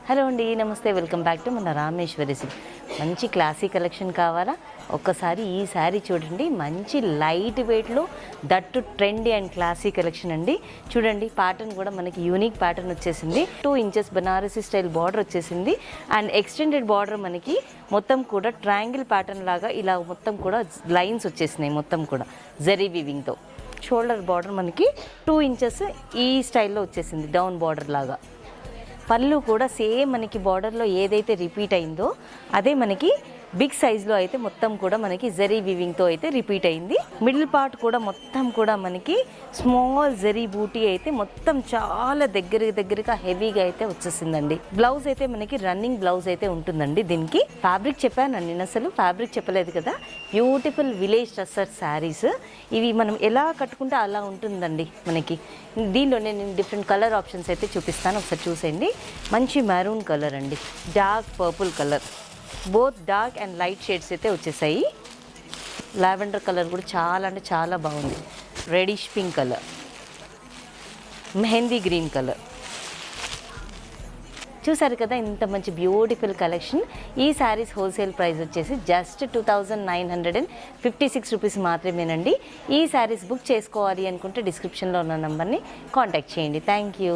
Hello అండి, నమస్తే. Welcome back to మన రామేశ్వరి సిల్క్. మంచి క్లాసీ కలెక్షన్ కావాలా? ఒక్కసారి ఈ శారీ చూడండి. మంచి లైట్ వెయిట్లో that trendy and classy collection అండి. చూడండి, ప్యాటర్న్ కూడా మనకి యూనిక్ ప్యాటర్న్ వచ్చేసింది. 2 ఇంచెస్ బనారసీ స్టైల్ బార్డర్ వచ్చేసింది. అండ్ ఎక్స్టెండెడ్ బార్డర్ మనకి మొత్తం కూడా ట్రయాంగిల్ ప్యాటర్న్ లాగా ఇలా మొత్తం కూడా లైన్స్ వచ్చేసినాయి. మొత్తం కూడా జరీ వీవింగ్తో. షోల్డర్ బార్డర్ మనకి 2 ఇంచెస్ ఈ స్టైల్లో వచ్చేసింది, డౌన్ బార్డర్ లాగా. పళ్ళు కూడా సేమ్ మనకి బార్డర్లో ఏదైతే రిపీట్ అయిందో అదే మనకి బిగ్ సైజ్లో అయితే మొత్తం కూడా మనకి జరీ వీవింగ్తో అయితే రిపీట్ అయింది. మిడిల్ పార్ట్ కూడా మొత్తం కూడా మనకి స్మాల్ జరీ బూటీ అయితే మొత్తం చాలా దగ్గరగా హెవీగా అయితే వచ్చేసిందండి. బ్లౌజ్ అయితే మనకి రన్నింగ్ బ్లౌజ్ అయితే ఉంటుందండి. దీనికి ఫ్యాబ్రిక్ చెప్పానండి, నేను అసలు ఫ్యాబ్రిక్ చెప్పలేదు కదా. బ్యూటిఫుల్ విలేజ్ టస్సర్ శారీస్ ఇవి. మనం ఎలా కట్టుకుంటే అలా ఉంటుందండి మనకి. దీనిలో నేను డిఫరెంట్ కలర్ ఆప్షన్స్ అయితే చూపిస్తాను, ఒకసారి చూసేయండి. మంచి మెరూన్ కలర్ అండి, dark purple colour, both dark and light shades అయితే వచ్చేసాయి. లావెండర్ కలర్ కూడా చాలా అంటే చాలా బాగుంది. Reddish pink colour, mehndi green colour. చూసారు కదా ఇంత మంచి బ్యూటిఫుల్ కలెక్షన్. ఈ శారీస్ హోల్సేల్ ప్రైస్ వచ్చేసి జస్ట్ 2956 రూపీస్ మాత్రమేనండి. ఈ శారీస్ బుక్ చేసుకోవాలి అనుకుంటే డిస్క్రిప్షన్లో ఉన్న నెంబర్ని కాంటాక్ట్ చేయండి. Thank you.